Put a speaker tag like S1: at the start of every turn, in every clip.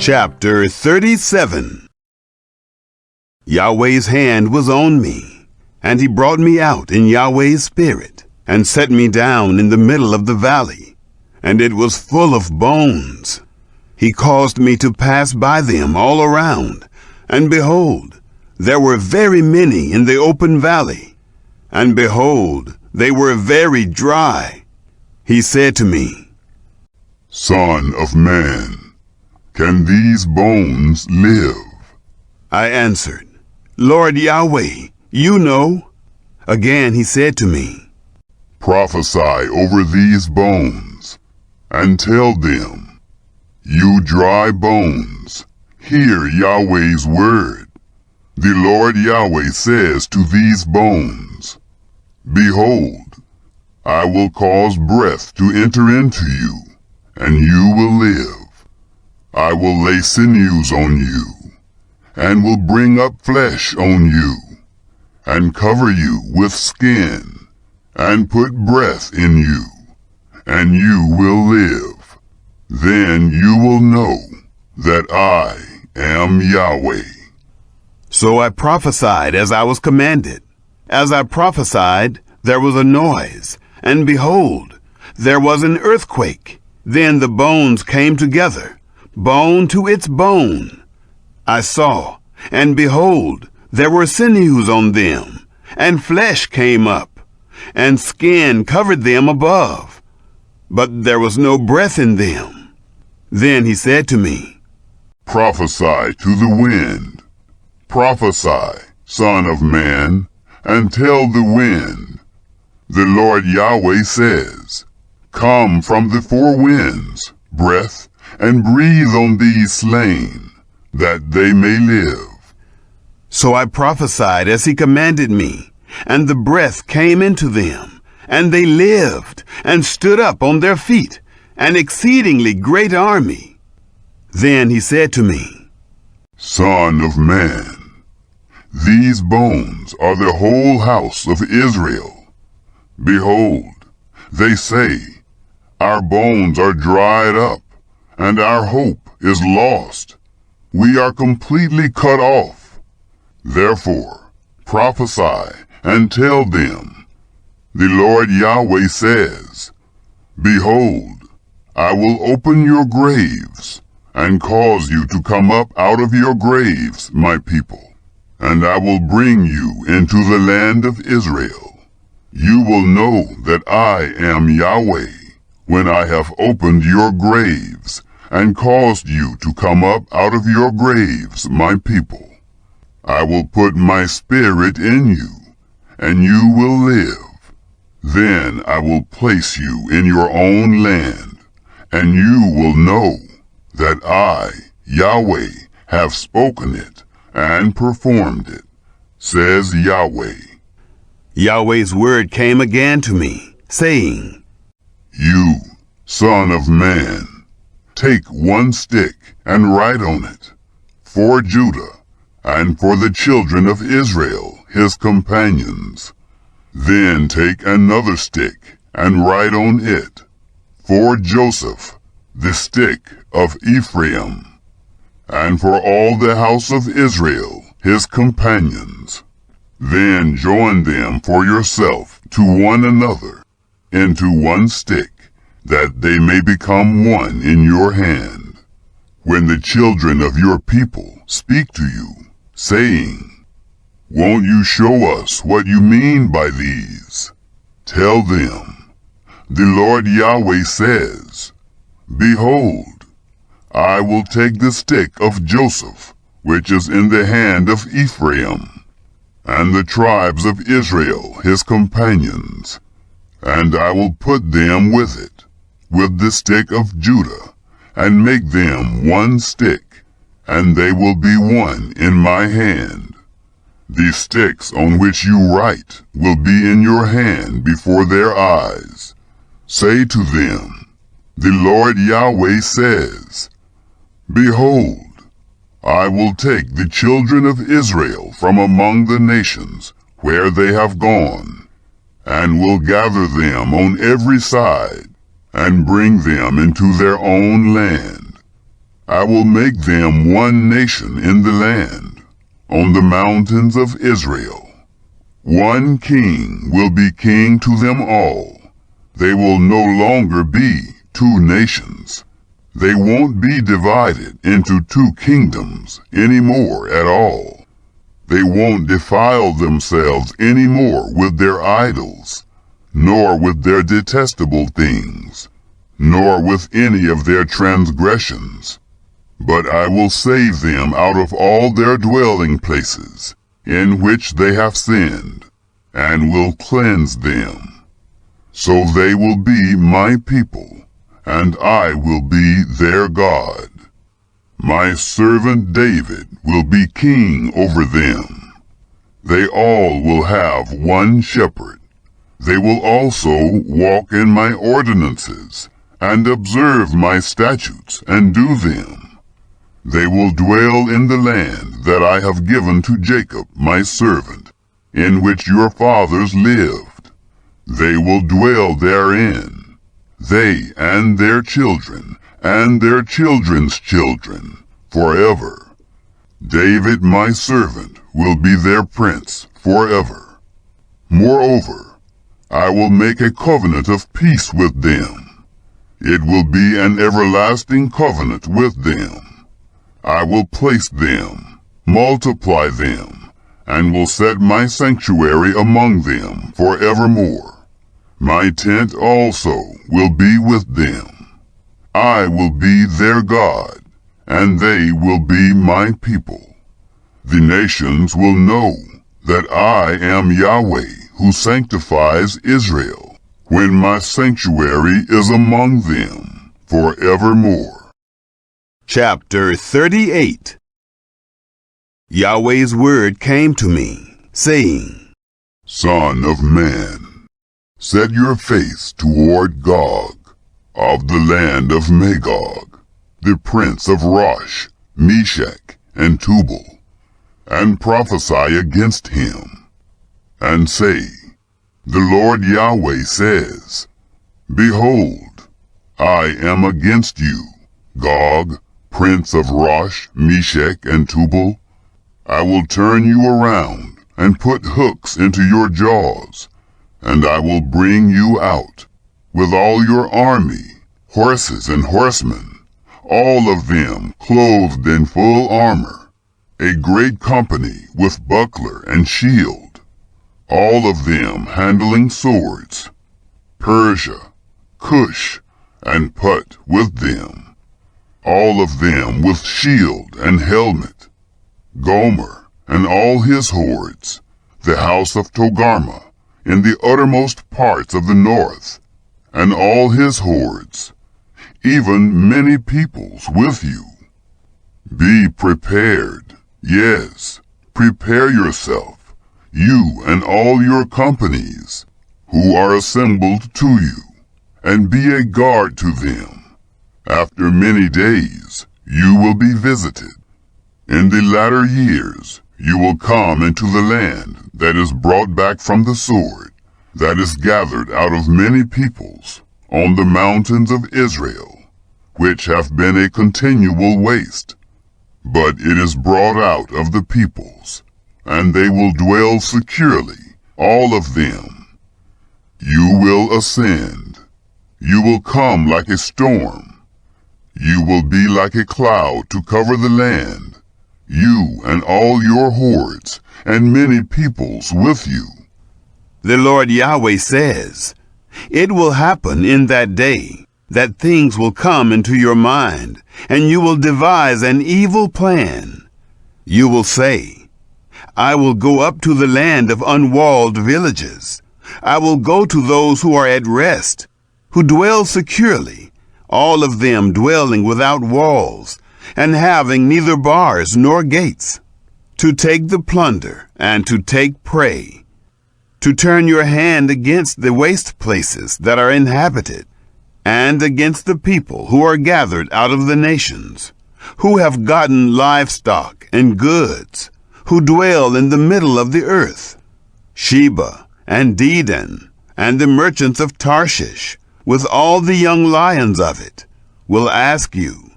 S1: Chapter 37. Yahweh's hand was on me, and he brought me out in Yahweh's spirit, and set me down in the middle of the valley, and it was full of bones. He caused me to pass by them all around, and behold, there were very many in the open valley, and behold, they were very dry. He said to me,
S2: Son of man, can these bones live?
S1: I answered, Lord Yahweh, you know. Again he said to me,
S2: Prophesy over these bones, and tell them, You dry bones, hear Yahweh's word. The Lord Yahweh says to these bones, Behold, I will cause breath to enter into you, and you will live. I will lay sinews on you, and will bring up flesh on you, and cover you with skin, and put breath in you, and you will live. Then you will know that I am Yahweh.
S1: So I prophesied as I was commanded. As I prophesied, there was a noise, and behold, there was an earthquake. Then the bones came together, bone to its bone. I saw, and behold, there were sinews on them, and flesh came up, and skin covered them above, but there was no breath in them. Then he said to me,
S2: Prophesy to the wind. Prophesy, Son of man, and tell the wind. The Lord Yahweh says, Come from the four winds, breath, and breathe on these slain, that they may live.
S1: So I prophesied as he commanded me, and the breath came into them, and they lived, and stood up on their feet, an exceedingly great army. Then he said to me,
S2: Son of man, these bones are the whole house of Israel. Behold, they say, Our bones are dried up, and our hope is lost. We are completely cut off. Therefore, prophesy and tell them, The Lord Yahweh says, Behold, I will open your graves, and cause you to come up out of your graves, my people, and I will bring you into the land of Israel. You will know that I am Yahweh, when I have opened your graves, and caused you to come up out of your graves, my people. I will put my spirit in you, and you will live. Then I will place you in your own land, and you will know that I, Yahweh, have spoken it and performed it, says Yahweh.
S1: Yahweh's word came again to me, saying,
S2: You, son of man, take one stick and write on it, for Judah and for the children of Israel, his companions. Then take another stick and write on it, for Joseph, the stick of Ephraim, and for all the house of Israel, his companions. Then join them for yourself to one another into one stick, that they may become one in your hand. When the children of your people speak to you, saying, Won't you show us what you mean by these? Tell them, The Lord Yahweh says, Behold, I will take the stick of Joseph, which is in the hand of Ephraim, and the tribes of Israel his companions, and I will put them with it, with the stick of Judah, and make them one stick, and they will be one in my hand. The sticks on which you write will be in your hand before their eyes. Say to them, The Lord Yahweh says, Behold, I will take the children of Israel from among the nations where they have gone, and will gather them on every side, and bring them into their own land. I will make them one nation in the land, on the mountains of Israel. One king will be king to them all. They will no longer be two nations. They won't be divided into two kingdoms anymore at all. They won't defile themselves anymore with their idols, nor with their detestable things, nor with any of their transgressions. But I will save them out of all their dwelling places, in which they have sinned, and will cleanse them. So they will be my people, and I will be their God. My servant David will be king over them. They all will have one shepherd. They will also walk in my ordinances, and observe my statutes, and do them. They will dwell in the land that I have given to Jacob my servant, in which your fathers lived. They will dwell therein, they and their children, and their children's children, forever. David my servant will be their prince forever. Moreover, I will make a covenant of peace with them. It will be an everlasting covenant with them. I will place them, multiply them, and will set my sanctuary among them forevermore. My tent also will be with them. I will be their God, and they will be my people. The nations will know that I am Yahweh who sanctifies Israel, when my sanctuary is among them forevermore.
S1: Chapter 38. Yahweh's word came to me, saying,
S2: Son of man, set your face toward Gog, of the land of Magog, the prince of Rosh, Meshech, and Tubal, and prophesy against him, and say, The Lord Yahweh says, Behold, I am against you, Gog, prince of Rosh, Meshech, and Tubal. I will turn you around and put hooks into your jaws, and I will bring you out, with all your army, horses and horsemen, all of them clothed in full armor, a great company with buckler and shield, all of them handling swords, Persia, Cush, and Put with them, all of them with shield and helmet, Gomer and all his hordes, the house of Togarmah, in the uttermost parts of the north, and all his hordes, even many peoples with you. Be prepared, yes, prepare yourself, you and all your companies, who are assembled to you, and be a guard to them. After many days you will be visited. In the latter years you will come into the land that is brought back from the sword, that is gathered out of many peoples, on the mountains of Israel, which have been a continual waste. But it is brought out of the peoples, and they will dwell securely, all of them. You will ascend. You will come like a storm. You will be like a cloud to cover the land, you and all your hordes, and many peoples with you.
S1: The Lord Yahweh says, It will happen in that day that things will come into your mind, and you will devise an evil plan. You will say, I will go up to the land of unwalled villages. I will go to those who are at rest, who dwell securely, all of them dwelling without walls, and having neither bars nor gates, to take the plunder and to take prey, to turn your hand against the waste places that are inhabited, and against the people who are gathered out of the nations, who have gotten livestock and goods, who dwell in the middle of the earth, Sheba and Dedan, and the merchants of Tarshish, with all the young lions of it, will ask you,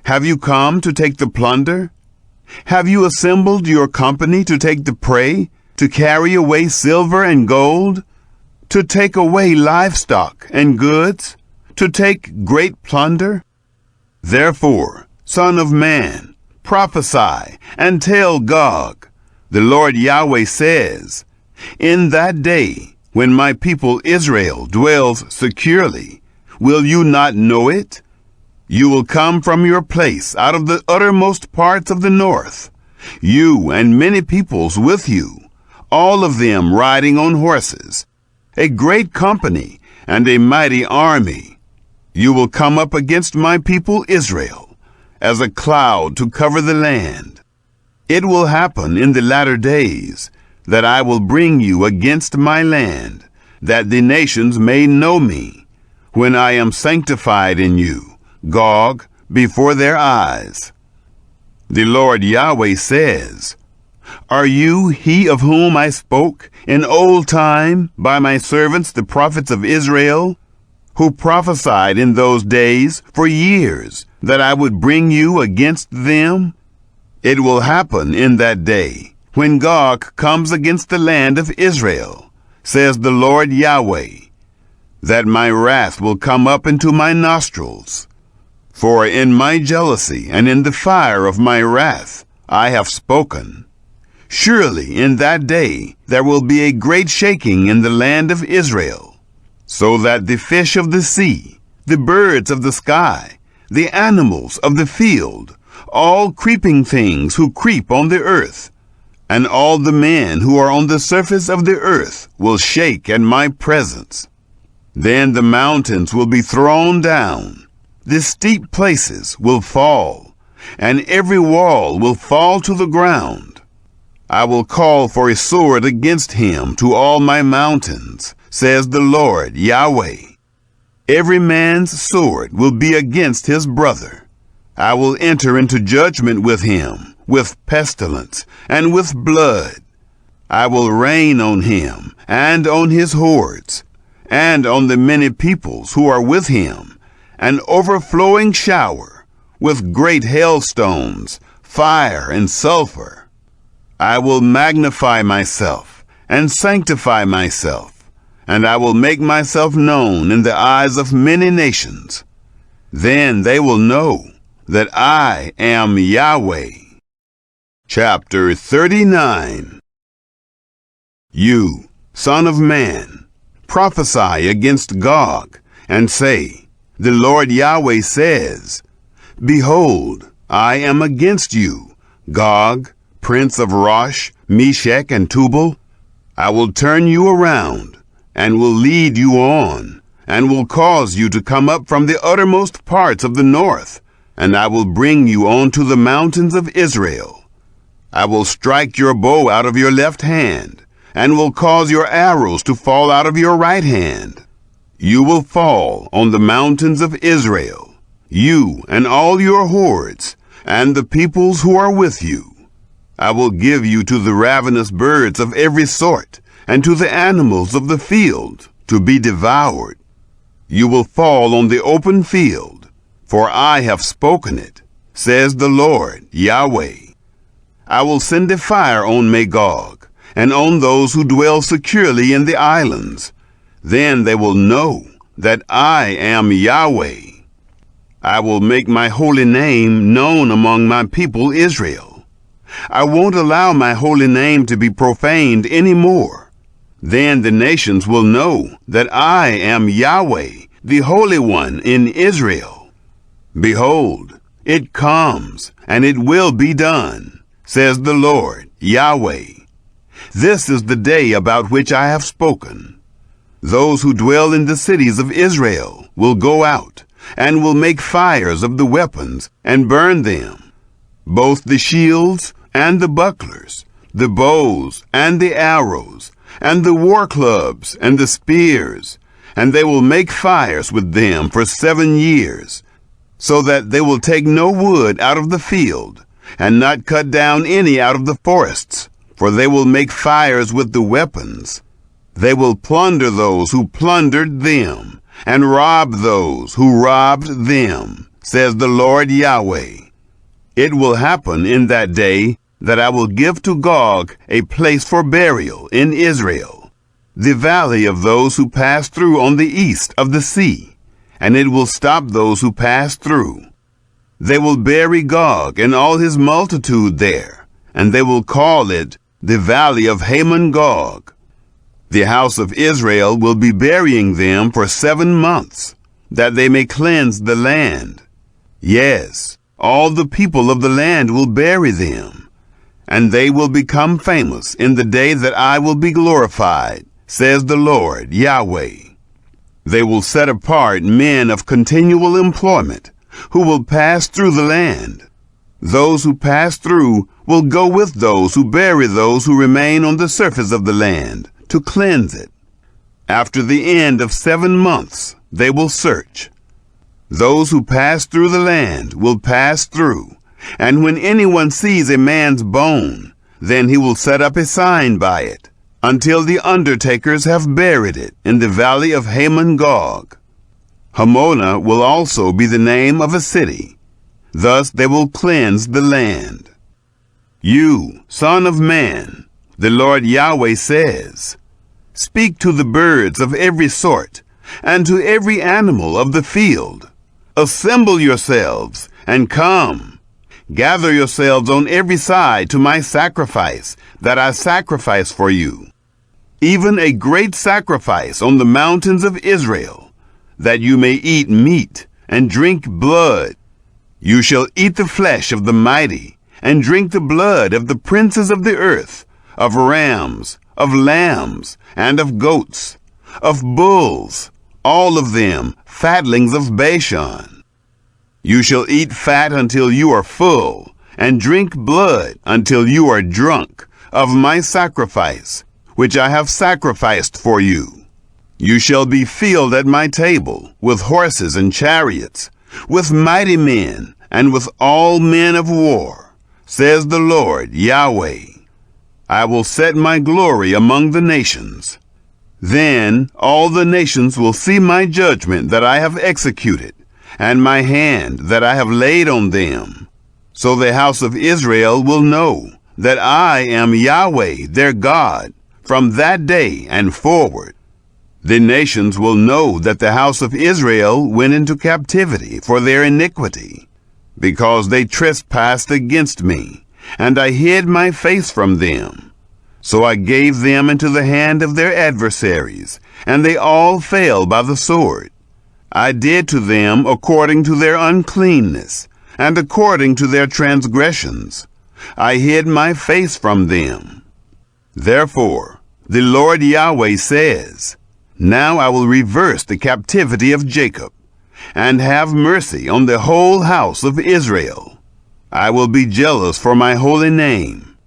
S1: Have you come to take the plunder? Have you assembled your company to take the prey, to carry away silver and gold, to take away livestock and goods, to take great plunder? Therefore, Son of man, prophesy and tell Gog, the Lord Yahweh says, in that day, when my people Israel dwells securely, will you not know it? You will come from your place out of the uttermost parts of the north, you and many peoples with you, all of them riding on horses, a great company and a mighty army. You will come up against my people Israel, as a cloud to cover the land. It will happen in the latter days that I will bring you against my land, that the nations may know me, when I am sanctified in you, Gog, before their eyes. The Lord Yahweh says, Are you he of whom I spoke in old time by my servants the prophets of Israel, who prophesied in those days for years that I would bring you against them? It will happen in that day, when Gog comes against the land of Israel, says the Lord Yahweh, that my wrath will come up into my nostrils. For in my jealousy and in the fire of my wrath I have spoken. Surely in that day there will be a great shaking in the land of Israel, so that the fish of the sea, the birds of the sky, the animals of the field, all creeping things who creep on the earth, and all the men who are on the surface of the earth will shake at my presence. Then the mountains will be thrown down, the steep places will fall, and every wall will fall to the ground. I will call for a sword against him to all my mountains, says the Lord Yahweh. Every man's sword will be against his brother. I will enter into judgment with him, with pestilence, and with blood. I will rain on him, and on his hordes, and on the many peoples who are with him, an overflowing shower, with great hailstones, fire and sulfur. I will magnify myself, and sanctify myself, and I will make myself known in the eyes of many nations. Then they will know that I am Yahweh. Chapter 39. You, son of man, prophesy against Gog, and say, The Lord Yahweh says, Behold, I am against you, Gog, prince of Rosh, Meshech, and Tubal. I will turn you around, and will lead you on, and will cause you to come up from the uttermost parts of the north, and I will bring you on to the mountains of Israel. I will strike your bow out of your left hand, and will cause your arrows to fall out of your right hand. You will fall on the mountains of Israel, you and all your hordes, and the peoples who are with you. I will give you to the ravenous birds of every sort, and to the animals of the field, to be devoured. You will fall on the open field, for I have spoken it, says the Lord Yahweh. I will send a fire on Magog, and on those who dwell securely in the islands. Then they will know that I am Yahweh. I will make my holy name known among my people Israel. I won't allow my holy name to be profaned any more. Then the nations will know that I am Yahweh, the Holy One in Israel. Behold, it comes, and it will be done, says the Lord Yahweh. This is the day about which I have spoken. Those who dwell in the cities of Israel will go out, and will make fires of the weapons, and burn them, both the shields and the bucklers, the bows and the arrows, and the war clubs and the spears, and they will make fires with them for 7 years, so that they will take no wood out of the field, and not cut down any out of the forests, for they will make fires with the weapons. They will plunder those who plundered them, and rob those who robbed them, says the Lord Yahweh. It will happen in that day that I will give to Gog a place for burial in Israel, the valley of those who pass through on the east of the sea, and it will stop those who pass through. They will bury Gog and all his multitude there, and they will call it the valley of Hamon-Gog. The house of Israel will be burying them for 7 months, that they may cleanse the land. Yes, all the people of the land will bury them, and they will become famous in the day that I will be glorified, says the Lord Yahweh. They will set apart men of continual employment, who will pass through the land. Those who pass through will go with those who bury those who remain on the surface of the land, to cleanse it. After the end of 7 months, they will search. Those who pass through the land will pass through, and when anyone sees a man's bone, then he will set up a sign by it, until the undertakers have buried it in the valley of Hamon-Gog. Hamona will also be the name of a city. Thus they will cleanse the land. You, son of man, the Lord Yahweh says, speak to the birds of every sort, and to every animal of the field. Assemble yourselves, and come. Gather yourselves on every side to my sacrifice, that I sacrifice for you. Even a great sacrifice on the mountains of Israel, that you may eat meat and drink blood. You shall eat the flesh of the mighty, and drink the blood of the princes of the earth, of rams, of lambs, and of goats, of bulls, all of them fatlings of Bashan. You shall eat fat until you are full, and drink blood until you are drunk of my sacrifice, which I have sacrificed for you. You shall be filled at my table with horses and chariots, with mighty men, and with all men of war, says the Lord Yahweh. I will set my glory among the nations. Then all the nations will see my judgment that I have executed, and my hand that I have laid on them. So the house of Israel will know that I am Yahweh their God from that day and forward. The nations will know that the house of Israel went into captivity for their iniquity, because they trespassed against me, and I hid my face from them. So I gave them into the hand of their adversaries, and they all fell by the sword. I did to them according to their uncleanness, and according to their transgressions. I hid my face from them. Therefore, the Lord Yahweh says, now I will reverse the captivity of Jacob, and have mercy on the whole house of Israel. I will be jealous for my holy name.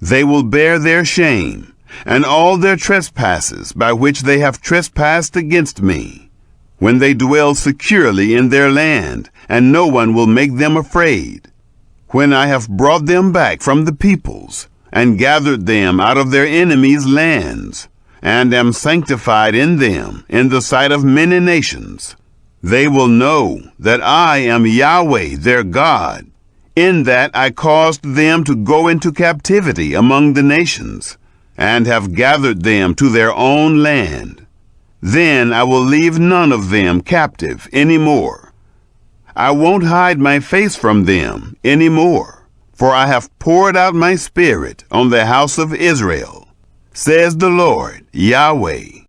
S1: They will bear their shame, and all their trespasses by which they have trespassed against me, when they dwell securely in their land, and no one will make them afraid. When I have brought them back from the peoples, and gathered them out of their enemies' lands, and am sanctified in them in the sight of many nations, they will know that I am Yahweh their God, in that I caused them to go into captivity among the nations, and have gathered them to their own land. Then I will leave none of them captive any more. I won't hide my face from them any more, for I have poured out my spirit on the house of Israel, says the Lord Yahweh.